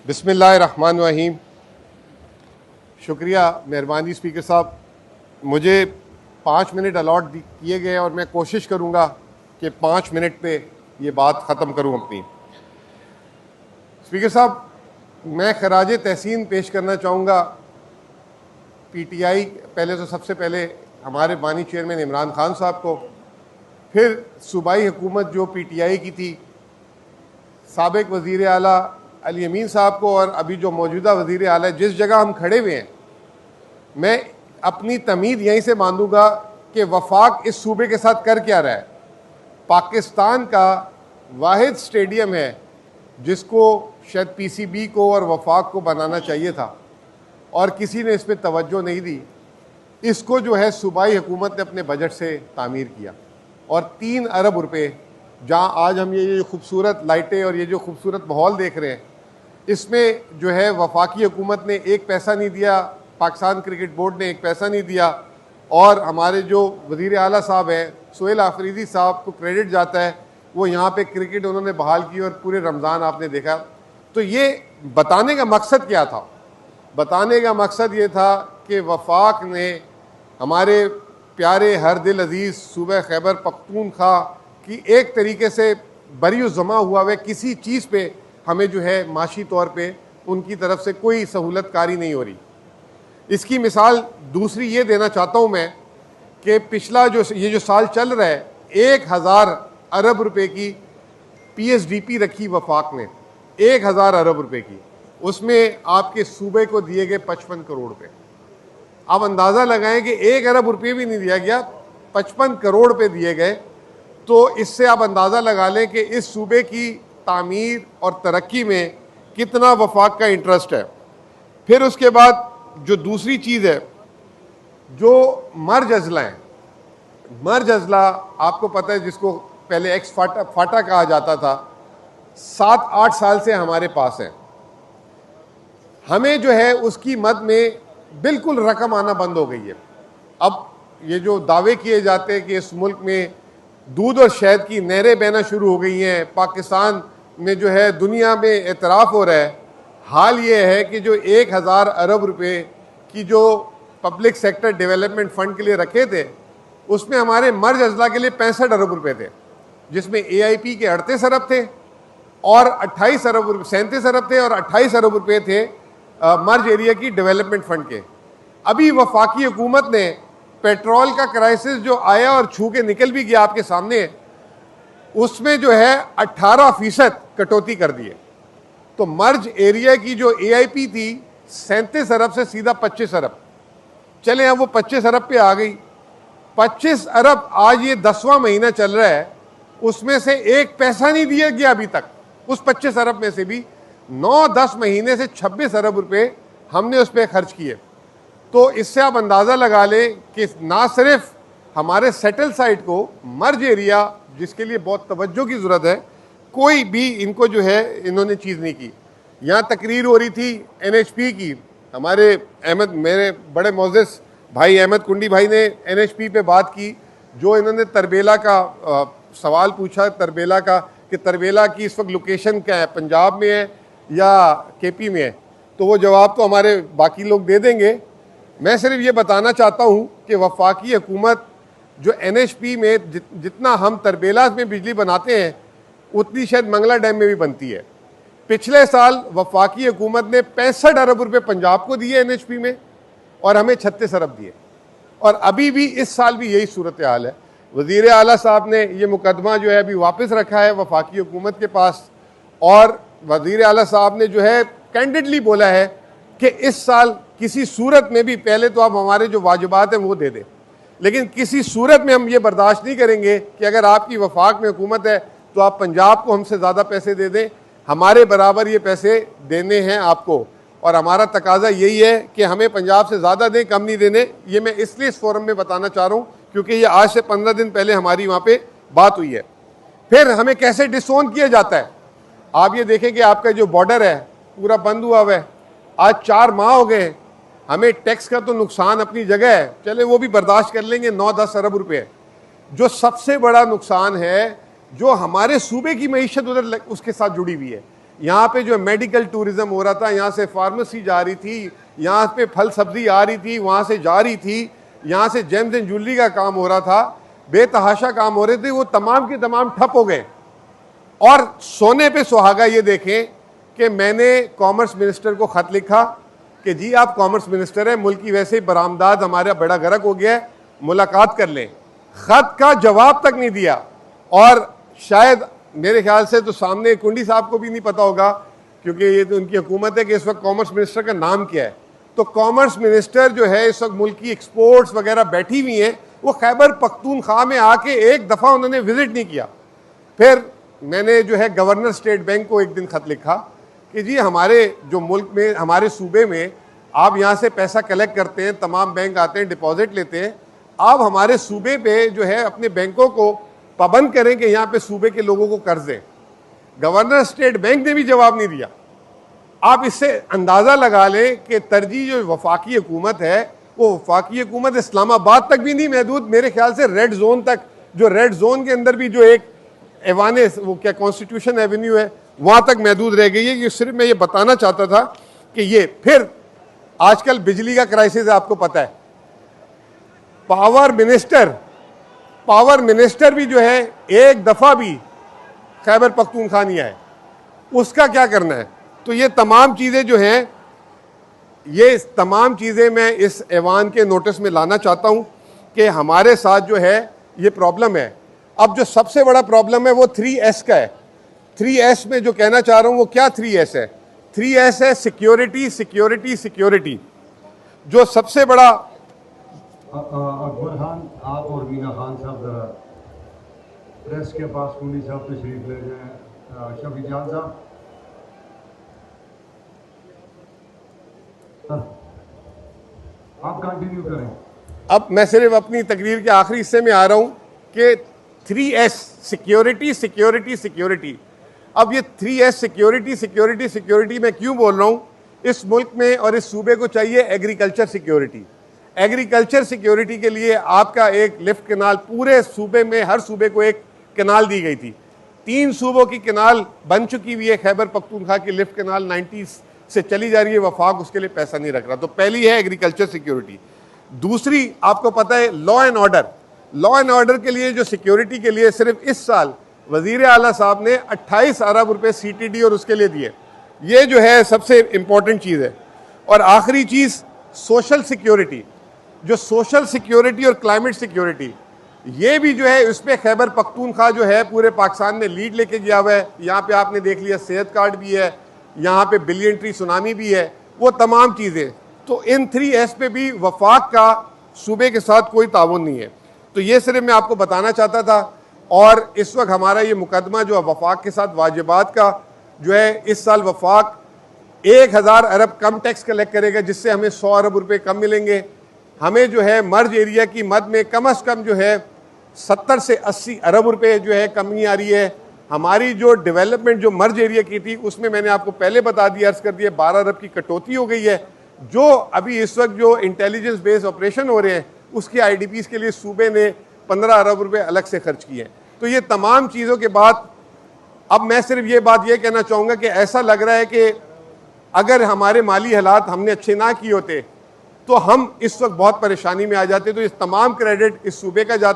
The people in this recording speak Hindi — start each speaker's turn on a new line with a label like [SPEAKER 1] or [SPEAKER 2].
[SPEAKER 1] बिस्मिल्लाहिर्रहमानिर्रहीम। शुक्रिया, मेहरबानी स्पीकर साहब। मुझे 5 मिनट अलॉट किए गए और मैं कोशिश करूँगा कि 5 मिनट पे ये बात ख़त्म करूँ अपनी। स्पीकर साहब, मैं खराज तहसीन पेश करना चाहूँगा पीटीआई, पहले तो सबसे पहले हमारे बानी चेयरमैन इमरान खान साहब को, फिर सूबाई हुकूमत जो पीटीआई की थी, साबिक वज़ीर आला अली अमीन साहब को, और अभी जो मौजूदा वज़ीर आला है। जिस जगह हम खड़े हुए हैं, मैं अपनी तमीद यहीं से बांधूंगा कि वफाक इस सूबे के साथ कर क्या रहा है। पाकिस्तान का वाहिद स्टेडियम है जिसको शायद पीसीबी को और वफाक को बनाना चाहिए था और किसी ने इस पर तवज्जो नहीं दी। इसको जो है सूबाई हुकूमत ने अपने बजट से तामीर किया और 3 अरब रुपए, जहाँ आज हम ये खूबसूरत लाइटें और ये जो खूबसूरत माहौल देख रहे हैं, इसमें जो है वफाकी हुकूमत ने 1 पैसा नहीं दिया, पाकिस्तान क्रिकेट बोर्ड ने 1 पैसा नहीं दिया, और हमारे जो वज़ीर आला साहब हैं सोहेल आफरीदी साहब को क्रेडिट जाता है, वो यहाँ पे क्रिकेट उन्होंने बहाल की और पूरे रमज़ान आपने देखा। तो ये बताने का मकसद क्या था? बताने का मकसद ये था कि वफाक ने हमारे प्यारे हर दिल अजीज़ सूबे खैबर पख्तूनख्वा की एक तरीके से बरी जमा हुआ है, किसी चीज़ पे हमें जो है माशी तौर पे उनकी तरफ से कोई सहूलत कारी नहीं हो रही। इसकी मिसाल दूसरी ये देना चाहता हूँ मैं कि पिछला जो साल चल रहा है, 1000 अरब रुपए की पीएसडीपी रखी वफाक ने, 1000 अरब रुपए की, उसमें आपके सूबे को दिए गए 55 करोड़ रुपए। आप अंदाज़ा लगाएं कि 1 अरब रुपये भी नहीं दिया गया, 55 करोड़ रुपए दिए गए। तो इससे आप अंदाज़ा लगा लें कि इस सूबे की तामीर और तरक्की में कितना वफाक का इंटरेस्ट है। फिर उसके बाद जो दूसरी चीज़ है, जो मर्ज अजला है, मर्ज अजला आपको पता है, जिसको पहले एक्स फाटा कहा जाता था, 7-8 साल से हमारे पास है। हमें जो है उसकी मद में बिल्कुल रकम आना बंद हो गई है। अब ये जो दावे किए जाते हैं कि इस मुल्क में दूध और शहद की नहरें बहना शुरू हो गई हैं, पाकिस्तान में जो है दुनिया में एतराफ़ हो रहा है। हाल ये है कि जो 1000 अरब रुपए की जो पब्लिक सेक्टर डेवलपमेंट फ़ंड के लिए रखे थे, उसमें हमारे मर्ज अजला के लिए 65 अरब रुपए थे, जिसमें AIP के 38 अरब थे और 28 अरब रुपये, 37 अरब थे और 28 अरब रुपये थे मर्ज एरिया की डेवलपमेंट फ़ंड के। अभी वफाकी हुकूमत ने पेट्रोल का क्राइसिस जो आया और छू के निकल भी गया आपके सामने है, उसमें जो है 18% कटौती कर दी है। तो मर्ज एरिया की जो AIP थी 37 अरब से सीधा 25 अरब, चले अब वो 25 अरब पे आ गई। 25 अरब आज ये 10वां महीना चल रहा है, उसमें से 1 पैसा नहीं दिया गया अभी तक। उस 25 अरब में से भी 9-10 महीने से 26 अरब रुपए हमने उस पर खर्च किए। तो इससे आप अंदाज़ा लगा लें कि ना सिर्फ हमारे सेटल साइट को, मर्ज एरिया जिसके लिए बहुत तवज्जो की ज़रूरत है, कोई भी इनको जो है इन्होंने चीज़ नहीं की। यहाँ तकरीर हो रही थी NHP की, हमारे मेरे बड़े मोअज़्ज़ज़ भाई अहमद कुंडी भाई ने NHP पे बात की। जो इन्होंने तरबेला का सवाल पूछा, तरबेला का, कि तरबेला की इस वक्त लोकेशन क्या है, पंजाब में है या KP में है, तो वो जवाब तो हमारे बाकी लोग दे देंगे। मैं सिर्फ ये बताना चाहता हूँ कि वफाकी हुकूमत जो NHP में जितना हम तरबेला में बिजली बनाते हैं, उतनी शायद मंगला डैम में भी बनती है। पिछले साल वफाकी हुकूमत ने 65 अरब रुपए पंजाब को दिए NHP में और हमें 36 अरब दिए, और अभी भी इस साल भी यही सूरत हाल है। वज़ीर आला साहब ने ये मुकदमा जो है अभी वापस रखा है वफाकी हुकूमत के पास, और वज़ीर आला साहब ने जो है कैंडिडली बोला है कि इस साल किसी सूरत में भी, पहले तो आप हमारे जो वाजिबात हैं वो दे दें, लेकिन किसी सूरत में हम ये बर्दाश्त नहीं करेंगे कि अगर आपकी वफाक में हुकूमत है तो आप पंजाब को हमसे ज़्यादा पैसे दे दें। हमारे बराबर ये पैसे देने हैं आपको, और हमारा तकाजा यही है कि हमें पंजाब से ज़्यादा दें, कम नहीं देने। ये मैं इसलिए इस फोरम में बताना चाह रहा हूँ क्योंकि ये आज से 15 दिन पहले हमारी वहाँ पे बात हुई है। फिर हमें कैसे डिसोन किया जाता है, आप ये देखें कि आपका जो बॉर्डर है पूरा बंद हुआ है, आज 4 माह हो गए। हमें टैक्स का तो नुकसान अपनी जगह है, चले वो भी बर्दाश्त कर लेंगे, 9-10 अरब रुपए। जो सबसे बड़ा नुकसान है, जो हमारे सूबे की मईशत उधर उसके साथ जुड़ी हुई है, यहाँ पे जो मेडिकल टूरिज्म हो रहा था, यहाँ से फार्मेसी जा रही थी, यहाँ पे फल सब्जी आ रही थी, वहाँ से जा रही थी, यहाँ से जेम्स एंड ज्वेलरी का काम हो रहा था, बेतहाशा काम हो रहे थे, वो तमाम के तमाम ठप हो गए। और सोने पे सुहागा ये देखें कि मैंने कॉमर्स मिनिस्टर को खत लिखा कि जी आप कॉमर्स मिनिस्टर हैं, मुल्क की वैसे ही बरामदाद हमारा बड़ा गर्क हो गया है, मुलाकात कर लें। खत का जवाब तक नहीं दिया। और शायद मेरे ख्याल से तो सामने कुंडी साहब को भी नहीं पता होगा, क्योंकि ये तो उनकी हुकूमत है, कि इस वक्त कॉमर्स मिनिस्टर का नाम क्या है। तो कॉमर्स मिनिस्टर जो है इस वक्त मुल्क की एक्सपोर्ट्स वगैरह बैठी हुई हैं, वो खैबर पख्तूनख्वा में आके एक दफ़ा उन्होंने विजिट नहीं किया। फिर मैंने जो है गवर्नर स्टेट बैंक को एक दिन खत लिखा कि जी हमारे जो मुल्क में, हमारे सूबे में आप यहाँ से पैसा कलेक्ट करते हैं, तमाम बैंक आते हैं, डिपॉजिट लेते हैं, आप हमारे सूबे पे जो है अपने बैंकों को पाबंद करें कि यहाँ पे सूबे के लोगों को कर्ज दें। गवर्नर स्टेट बैंक ने भी जवाब नहीं दिया। आप इससे अंदाज़ा लगा लें कि तरजीह जो वफाकी हुकूमत है, वो वफाकी हुकूमत इस्लामाबाद तक भी नहीं महदूद, मेरे ख्याल से रेड जोन तक, जो रेड जोन के अंदर भी जो एक एवाने, वो क्या कॉन्स्टिट्यूशन एवेन्यू है, वहाँ तक महदूद रह गई है। ये सिर्फ मैं ये बताना चाहता था कि ये फिर आजकल बिजली का क्राइसिस है, आपको पता है। पावर मिनिस्टर भी जो है एक दफ़ा भी खैबर पख्तूनख्वा नहीं आए, उसका क्या करना है। तो ये तमाम चीज़ें जो हैं, ये तमाम चीज़ें मैं इस ऐवान के नोटिस में लाना चाहता हूँ कि हमारे साथ जो है ये प्रॉब्लम है। अब जो सबसे बड़ा प्रॉब्लम है वो 3S का है। 3S में जो कहना चाह रहा हूँ वो क्या 3S है? 3S है सिक्योरिटी, सिक्योरिटी, सिक्योरिटी। जो सबसे बड़ा
[SPEAKER 2] अकबर खान, आप और मीना खान साहब जरा प्रेस के पास कुंडी साहब तशरीफ ले जाएं। शफी जान साहब, आप कंटिन्यू करें।
[SPEAKER 1] अब मैं सिर्फ अपनी तकरीर के आखिरी हिस्से में आ रहा हूँ कि 3S सिक्योरिटी, सिक्योरिटी, सिक्योरिटी। अब ये 3S सिक्योरिटी, सिक्योरिटी, सिक्योरिटी मैं क्यों बोल रहा हूँ? इस मुल्क में और इस सूबे को चाहिए एग्रीकल्चर सिक्योरिटी। एग्रीकल्चर सिक्योरिटी के लिए आपका एक लिफ्ट कैनाल, पूरे सूबे में हर सूबे को एक कैनाल दी गई थी। 3 सूबों की कैनाल बन चुकी हुई है। खैबर पख्तूनख्वा की लिफ्ट कैनाल 90s से चली जा रही है, वफाक उसके लिए पैसा नहीं रख रहा। तो पहली है एग्रीकल्चर सिक्योरिटी। दूसरी आपको पता है law and order. Law and order के लिए जो सिक्योरिटी के लिए सिर्फ इस साल वजीर आला साहब ने 28 अरब रुपए CTD और उसके लिए दिए। ये जो है सबसे इंपॉर्टेंट चीज़ है। और आखिरी चीज़ सोशल सिक्योरिटी। जो सोशल सिक्योरिटी और क्लाइमेट सिक्योरिटी, ये भी जो है उस पर खैबर पख्तूनख्वा जो है पूरे पाकिस्तान में लीड लेके गया हुआ है। यहाँ पे आपने देख लिया सेहत कार्ड भी है, यहाँ पे बिलियन ट्री सुनामी भी है, वो तमाम चीज़ें। तो इन 3S पे भी वफाक का सूबे के साथ कोई ताउन नहीं है। तो ये सिर्फ मैं आपको बताना चाहता था। और इस वक्त हमारा ये मुकदमा जो वफाक के साथ वाजिबात का जो है, इस साल वफाक 1000 अरब कम टैक्स कलेक्ट करेगा, जिससे हमें 100 अरब रुपये कम मिलेंगे। हमें जो है मर्ज एरिया की मद में कम अज़ कम जो है 70 से 80 अरब रुपये जो है कमी आ रही है। हमारी जो डेवलपमेंट जो मर्ज एरिया की थी उसमें मैंने आपको पहले बता दिया, अर्ज कर दिया, 12 अरब की कटौती हो गई है। जो अभी इस वक्त जो इंटेलिजेंस बेस्ड ऑपरेशन हो रहे हैं उसके IDPs के लिए सूबे ने 15 अरब रुपये अलग से खर्च किए हैं। तो ये तमाम चीज़ों के बाद अब मैं सिर्फ ये बात ये कहना चाहूँगा कि ऐसा लग रहा है कि अगर हमारे माली हालात हमने अच्छे ना किए होते तो हम इस वक्त बहुत परेशानी में आ जाते। तो इस तमाम क्रेडिट इस सूबे का जाता